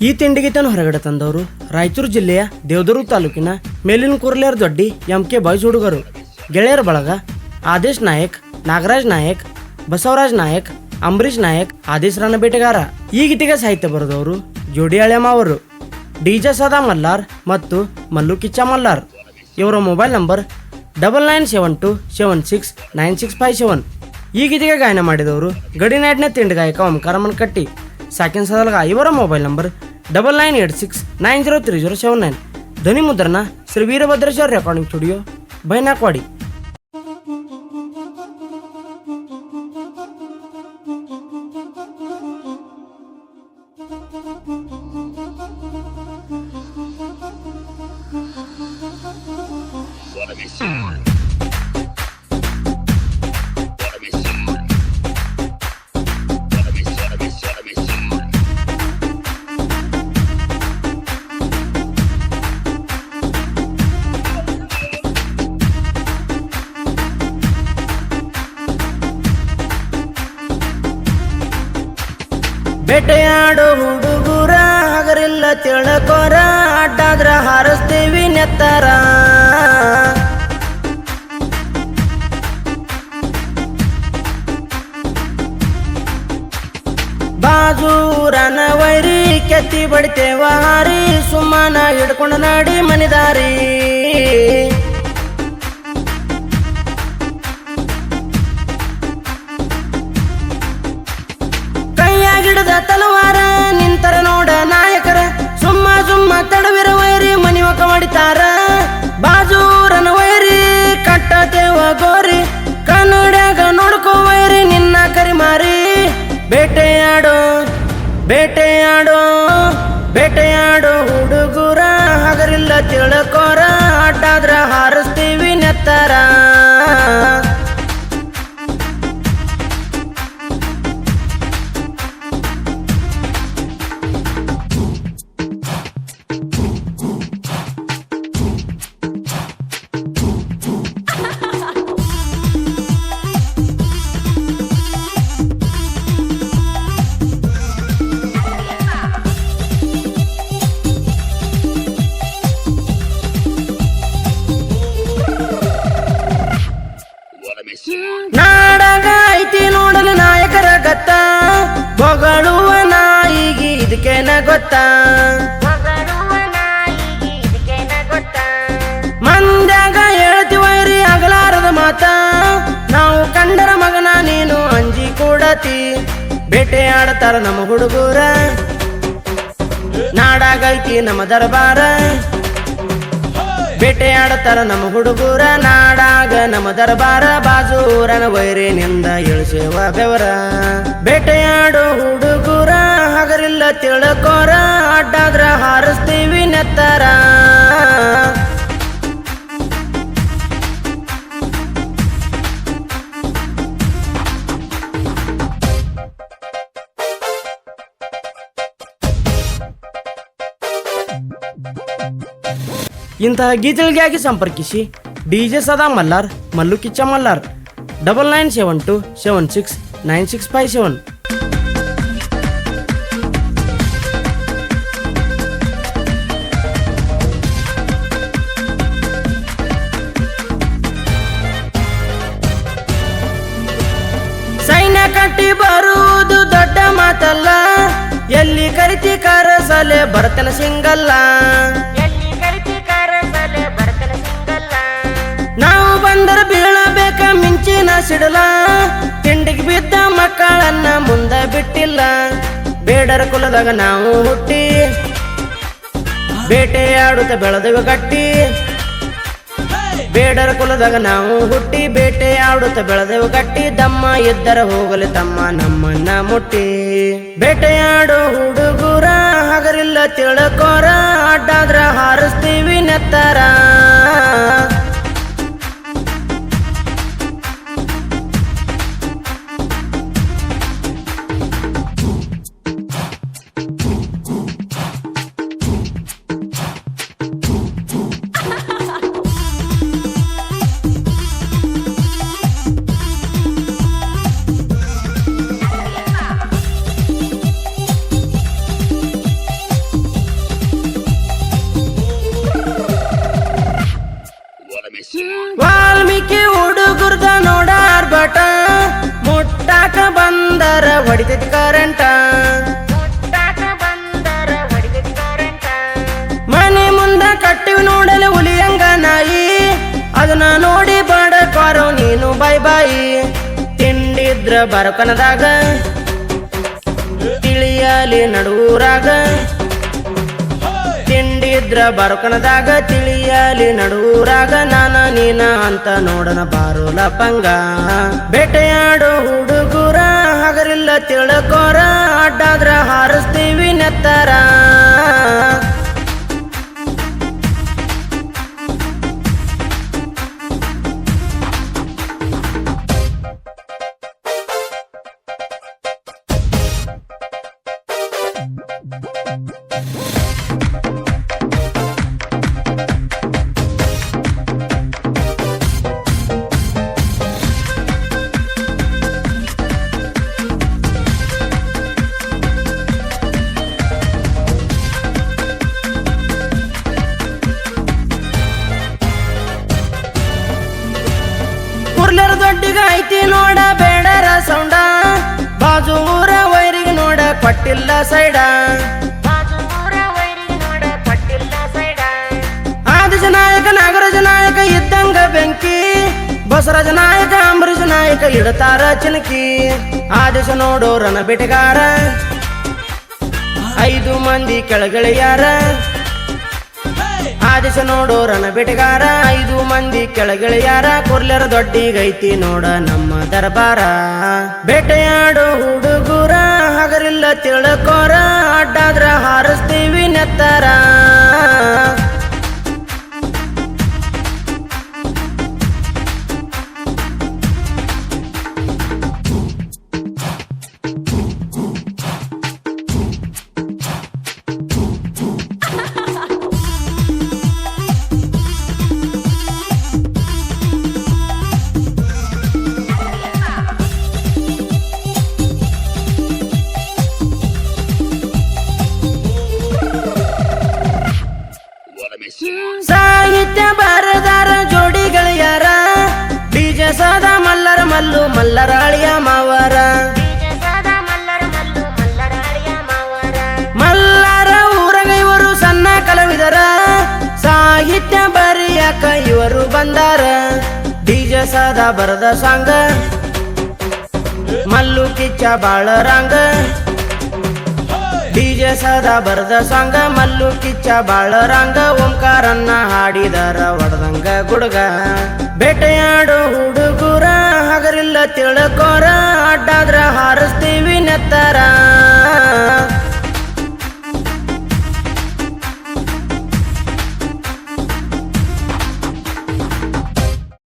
ಈ ತಿಂಡಿಗೀತನ ಹೊರಗಡೆ ತಂದವರು ರಾಯಚೂರು ಜಿಲ್ಲೆಯ ದೇವದುರ್ಗ ತಾಲೂಕಿನ ಮೇಲಿನ ಕುರ್ಲೇರ್ ದೊಡ್ಡಿ MK ಬಾಯ್ಸ್ ಹುಡುಗರು. ಗೆಳೆಯರ ಬಳಗ ಆದೇಶ್ ನಾಯಕ್, ನಾಗರಾಜ್ ನಾಯಕ್, ಬಸವರಾಜ್ ನಾಯಕ್, ಅಂಬರೀಶ್ ನಾಯಕ್, ಆದೇಶ್ ರಾನ ಬೇಟೆಗಾರ. ಈ ಗೀತೆಗೆ ಸಾಹಿತ್ಯ ಬರೆದವರು ಜೋಡಿ ಹಳೆಯಮ್ಮ ಅವರು, DJ ಸದಾ ಮಲ್ಲಾರ್ ಮತ್ತು ಮಲ್ಲು ಕಿಚ್ಚ ಮಲ್ಲಾರ್. ಇವರ ಮೊಬೈಲ್ ನಂಬರ್ 9972769657. ಈ ಗೀತೆಗೆ ಗಾಯನ ಮಾಡಿದವರು ಗಡಿನಾಡಿನ ತಿಂಡಿ ಗಾಯಕ ಓಂಕಾರ ಮನ್ಕಟ್ಟಿ. ಸಾಕಿನ ಸದಲ್ಗ ಇವರ ಮೊಬೈಲ್ ನಂಬರ್ 9986903079. ಧ್ವನಿ ಮುದ್ರಣ ಶ್ರೀ ವೀರಭದ್ರೇಶ್ವರ ರೆಕಾರ್ಡಿಂಗ್ ಸ್ಟುಡಿಯೋ, ಬೈನಾಕ್ವಾಡಿ. ಬೇಟೆಯಾಡೋ ಹುಡುಗರ ಹಗರಿಲ್ಲ ತಿಳ್ಕೋರ, ಅಡ್ಡಾದ್ರ ಹಾರಿಸ್ತೀವಿ ನೆತ್ತರ. ಬಾಜೂರನ ವೈರಿ ಕೆತ್ತಿ ಬಡಿತೇವ ಹಾರಿ, ಸುಮ್ಮನ ಹಿಡ್ಕೊಂಡು ನಾಡಿ ಮನಿದಾರಿ. ಗಿಡದ ತಲವಾರ ನಿಂತರ ನೋಡ ನಾಯಕರ, ಸುಮ್ಮ ತಡವಿರ ವೈರಿ ಮನಿವಕ ಮಾಡಿತಾರ. ಬಾಜೂರನ ವೈರಿ ಕಟ್ಟತೇವ ಗೋರಿ, ಕನ್ನಡ್ಯಾಗ ನೋಡ್ಕೋ ವೈರಿ ನಿನ್ನ ಕರಿಮಾರಿ. ಬೇಟೆಯಾಡೋ ಬೇಟೆಯಾಡೋ ಬೇಟೆಯಾಡೋ ಹುಡುಗರ ಹಗರಿಲ್ಲ ತಿಳ್ಕೋರ, ಅಡ್ಡಾದ್ರ ಹಾರಿಸ್ತೀವಿ ನೆತ್ತರ. ನಾಡಗ ಐತಿ ನೋಡಲು ನಾಯಕರ ಗತ್ತ, ಬೊಗಳುವ ನಾಯಿಗಿ ಇದಕ್ಕೇನ ಗೊತ್ತ. ಮಂದ್ಯಾಗ ಹೇಳ್ತಿವೈರಿ ಅಗಲಾರದ ಮಾತ, ನಾವು ಕಂಡರ ಮಗನ ನೀನು ಅಂಜಿ ಕೂಡತಿ. ಬೇಟೆ ಆಡತಾರ ನಮ್ಮ ಹುಡುಗರ, ನಾಡಾಗೈತಿ ನಮ್ಮ ದರ್ಬಾರ. ಬೇಟೆ ಆಡತಾರ ನಮ್ಮ ಹುಡುಗರ, ನಾಡಾಗ ನಮ್ಮ ದರ್ಬಾರ. ಬಾಜೂರನ ವೈರಿನಿಂದ ಇಳಿಸುವ ಬೆವರ. ಬೇಟೆಯಾಡೋ ಹುಡುಗರ ಹಗರಿಲ್ಲ ತಿಳ್ಕೋರ, ಅಡ್ಡಾದ್ರ ಹಾರಿಸ್ತೀವಿ ನೆತ್ತರ. ಇಂತಹ ಗೀತೆಗಳಿಗಾಗಿ ಸಂಪರ್ಕಿಸಿ DJ ಸದಾ ಮಲ್ಲಾರ್, ಮಲ್ಲು ಕಿಚ್ಚ ಮಲ್ಲಾರ್. 9972769657. ಸೈನ್ಯ ಕಟ್ಟಿ ಬರುವುದು ದೊಡ್ಡ ಮಾತಲ್ಲ, ಎಲ್ಲಿ ಕರಿತಿ ಕರಸಲೆ ಬರ್ತನ ಸಿಂಗಲ್ಲ. ನಾವು ಬಂದರ ಬೀಳಬೇಕ ಮಿಂಚಿನ ಸಿಡಲ, ತಿಂಡಿಗೆ ಬಿದ್ದ ಮಕ್ಕಳನ್ನ ಮುಂದ ಬಿಟ್ಟಿಲ್ಲ. ಬೇಡರ ಕುಲದಾಗ ನಾವು ಹುಟ್ಟಿ, ಬೇಟೆಯಾಡುತ್ತ ಬೆಳೆದೆವು ಗಟ್ಟಿ. ಬೇಡರ ಕುಲದಾಗ ನಾವು ಹುಟ್ಟಿ, ಬೇಟೆಯಾಡುತ್ತ ಬೆಳೆದೆವು ಗಟ್ಟಿ. ದಮ್ಮ ಇದ್ದರ ಹೋಗಲಿ ತಮ್ಮ ನಮ್ಮನ್ನ ಮುಟ್ಟಿ. ಬೇಟೆಯಾಡು ಹುಡುಗರ ಹಗರಿಲ್ಲ ತಿಳ್ಕೋರ, ಅಡ್ಡಾದ್ರ ಹಾರಿಸ್ತೀವಿ ನೆತ್ತರ. ಹೊಡಿತೈತಿ ಕರೆಂಟ ಮನೆ ಮುಂದ ಕಟ್ಟಿವಿ ನೋಡಲು ಹುಲಿಯಂಗ ನಾಯಿ ಅದನ್ನ ನೋಡಿ ಬಡಕ್ವಾರೋ ನೀನು ಬಾಯ್ ಬಾಯಿ ತಿಂಡಿದ್ರ ಬರಕನದಾಗ ತಿಳಿಯಲಿ ನಡುವರಾಗ ತಿಂಡಿದ್ರ ಬರಕನದಾಗ ತಿಳಿಯಲಿ ನಡುವರಾಗ ನಾನ ನೀನ ಅಂತ ನೋಡನ ಬಾರು ಲಪಂಗ ಬೇಟೆಯಾಡೋ ಹುಡುಗುರ ಹಗರಿಲ್ಲ ತಿಳ್ಕೋರ ಅಡ್ಡಾದ್ರ ಹಾರಿಸ್ತೀವಿ ನೆತ್ತರ ಕುರ್ಲರ್ ದೊಡ್ಡಿಗ ಐತಿ ನೋಡ ಬೇಡರ ಸೌಂಡ ಬಾಜು ಊರ ವೈರಿಗೆ ನೋಡ ಕೊಟ್ಟಿಲ್ಲ ಸೈಡ ಆದಿಶ ನಾಯಕ ನಾಗರಾಜ ನಾಯಕ ಇದ್ದಂಗ ಬೆಂಕಿ ಬಸವರಾಜ ನಾಯಕ ಅಂಬರೀಷ ನಾಯಕ ಇಡತಾರ ಚಿನಕಿ ಆದೇಶ ನೋಡೋರನ ಬೇಟೆಗಾರ 5 ಮಂದಿ ಕೆಳಗೆಳೆಯಾರ ಆದೇಶ ನೋಡೋರನ ಬೇಟೆಗಾರ 5 ಮಂದಿ ಕೆಳಗೆಳೆಯಾರ ಕುರ್ಲರ ದೊಡ್ಡಿಗೈತಿ ನೋಡ ನಮ್ಮ ದರ್ಬಾರ ಬೇಟೆಯಾಡೋ ಹುಡುಗುರ ಹಗರಿಲ್ಲ ತಿಳ್ಕೋರ ಅಡ್ಡಾದ್ರ ಹಾರಿಸ್ತೀವಿ ನೆತ್ತರ ಸಾಹಿತ್ಯ ಬರದಾರ ಜೋಡಿ ಗೆಳೆಯರ ಡಿಜೆ ಸದಾ ಮಲ್ಲರ ಮಲ್ಲು ಮಲ್ಲರ ಅಳಿಯ ಮಾವರ ಮಲ್ಲರ ಊರಗ ಇವರು ಸಣ್ಣ ಕಲಾವಿದರ ಸಾಹಿತ್ಯ ಬರಿಯಾಕ ಇವರು ಬಂದಾರ ಡಿಜೆ ಸದಾ ಬರದ ಸಾಂಗ ಮಲ್ಲು ಕಿಚ್ಚ ಬಾಳ ರಂಗ ಡಿಜೆ ಸದಾ ಬರದ ಸಾಂಗ ಮಲ್ಲು ಕಿಚ್ಚ ಬಾಳ ರಂಗ ಓಂಕಾರನ್ನ ಹಾಡಿದರ ಒಡದಂಗ ಗುಡುಗ ಬೇಟೆಯಾಡೋ ಹುಡುಗುರ ಹಗರಿಲ್ಲ ತಿಳ್ಕೋರ